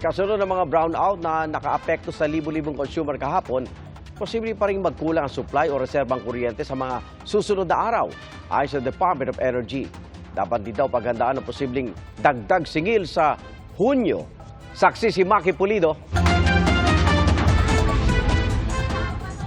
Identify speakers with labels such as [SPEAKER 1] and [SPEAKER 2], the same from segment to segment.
[SPEAKER 1] Kasunod ng mga brownout na nakaapekto sa libu-libong consumer kahapon, posible pa rin magkulang ang supply o reserbang kuryente sa mga susunod na araw, ayon sa Department of Energy. Dapat din daw paghandaan ang posibleng dagdag singil sa Hunyo. Saksi si Maki Pulido.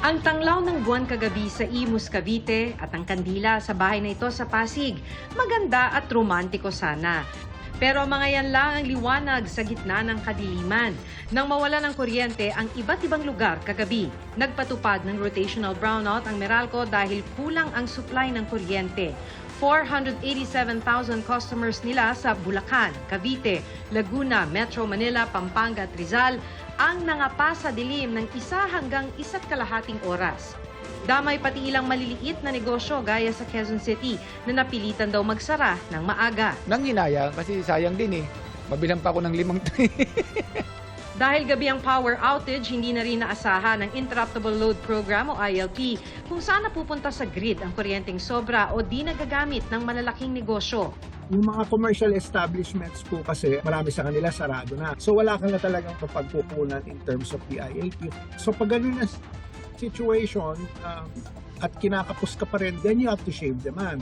[SPEAKER 2] Ang tanglaw ng buwan kagabi sa Imus, Cavite at ang kandila sa bahay na ito sa Pasig, maganda at romantiko sana. Pero mga yan lang ang liwanag sa gitna ng kadiliman. Nang mawala ng kuryente ang iba't ibang lugar kagabi, nagpatupad ng rotational brownout ang Meralco dahil kulang ang supply ng kuryente. 487,000 customers nila sa Bulacan, Cavite, Laguna, Metro Manila, Pampanga at Rizal ang nangapa sa dilim ng 1 hanggang 1.5 oras. Damay pati ilang maliliit na negosyo gaya sa Quezon City na napilitan daw magsara ng maaga.
[SPEAKER 3] Nanghinayang kasi sayang din eh. Mabilang pa ako ng 5 tray.
[SPEAKER 2] Dahil gabi ang power outage, hindi na rin naasahan ng Interruptible Load Program o ILP kung saan napupunta sa grid ang kuryenteng sobra o di nagagamit ng malalaking negosyo.
[SPEAKER 4] Yung mga commercial establishments po kasi marami sa kanila sarado na. So wala ka na talagang mapagkukunan in terms of the ILP. So pag ganun na situation at kinakapos ka pa rin, then you have to shave demand.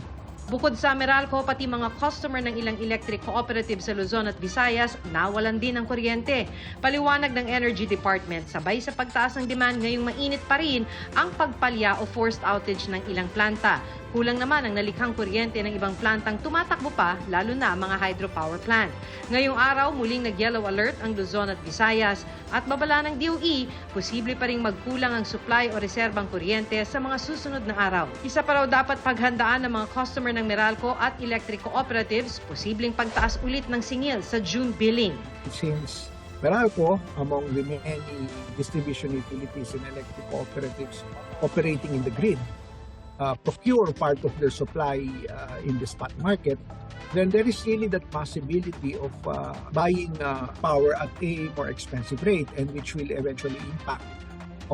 [SPEAKER 2] Bukod sa Meralco, pati mga customer ng ilang electric cooperatives sa Luzon at Visayas, nawalan din ng kuryente. Paliwanag ng Energy Department, sabay sa pagtaas ng demand ngayong mainit pa rin ang pagpalya o forced outage ng ilang planta. Kulang naman ang nalikhang kuryente ng ibang plantang tumatakbo pa, lalo na mga hydropower plant. Ngayong araw, muling nag-yellow alert ang Luzon at Visayas at babala ng DOE, posible pa ring magkulang ang supply o reserbang kuryente sa mga susunod na araw. Isa pa raw dapat paghandaan ng mga customer ng Meralco at electric cooperatives, posibleng pagtaas ulit ng singil sa June billing.
[SPEAKER 4] Since Meralco, among the many distribution utilities and electric cooperatives operating in the grid, procure part of their supply in the spot market, then there is really that possibility of buying power at a more expensive rate and which will eventually impact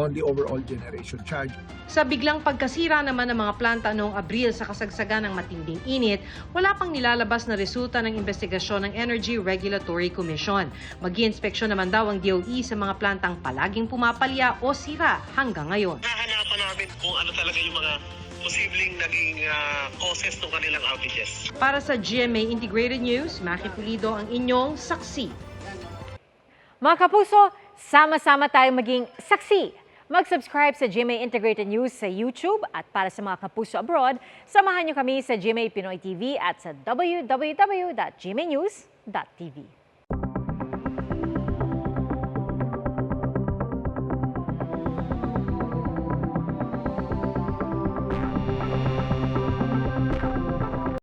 [SPEAKER 4] on the overall generation charge.
[SPEAKER 2] Sa biglang pagkasira naman ng mga planta noong Abril sa kasagsagan ng matinding init, wala pang nilalabas na resulta ng investigasyon ng Energy Regulatory Commission. Mag-iinspeksyon naman daw ang DOE sa mga plantang palaging pumapalya o sira hanggang ngayon.
[SPEAKER 5] Hahanapan namin kung ano talaga yung mga posibleng naging causes ng kanilang outages.
[SPEAKER 2] Para sa GMA Integrated News, Maki Pulido ang inyong saksi.
[SPEAKER 6] Mga kapuso, sama-sama tayong maging saksi. Mag-subscribe sa GMA Integrated News sa YouTube at para sa mga kapuso abroad, samahan niyo kami sa GMA Pinoy TV at sa www.gmanews.tv.